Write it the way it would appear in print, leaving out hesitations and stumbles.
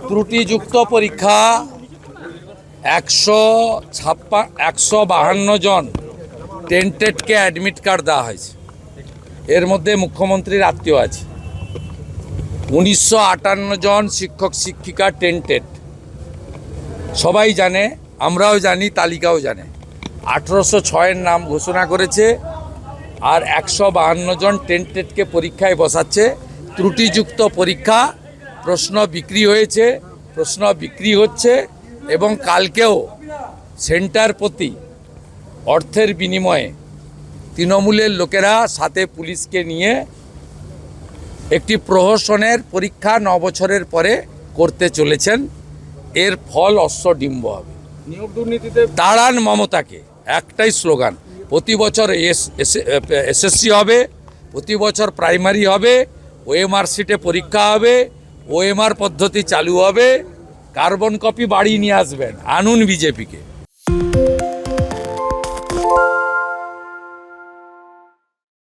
ত্রুটিযুক্ত পরীক্ষা 152 জন টেন্টেডকে admit card দেওয়া হয়েছে। এর মধ্যে মুখ্যমন্ত্রীর আত্মীয় আছে। 1958 জন শিক্ষক শিক্ষিকা টেন্টেড, সবাই জানে, আমরাও জানি, তালিকাও জানে। 1806-এর নাম ঘোষণা করেছে, আর 152 জন টেন্টেডকে পরীক্ষায় বসাচ্ছে। ত্রুটিযুক্ত পরীক্ষা, প্রশ্ন বিক্রি হয়েছে, প্রশ্ন বিক্রি হচ্ছে, এবং কালকেও সেন্টার প্রতি অর্থের বিনিময়ে তৃণমূলের লোকেরা সাথে পুলিশকে নিয়ে একটি প্রহসনের পরীক্ষা 9 বছরের পরে করতে চলেছেন। এর ফল অশ্বডিম্ব হবে। নিয়োগ দুর্নীতিতে তাড়ান মমতাকে, একটাই স্লোগান। প্রতি বছর এসএসসি হবে, প্রতি বছর প্রাইমারি হবে, ওএমআর সিটে পরীক্ষা হবে, ওএমআর পদ্ধতি চালু হবে। কার্বন কপি বাড়ি নিয়ে আসবেন, আনুন বিজেপিকে।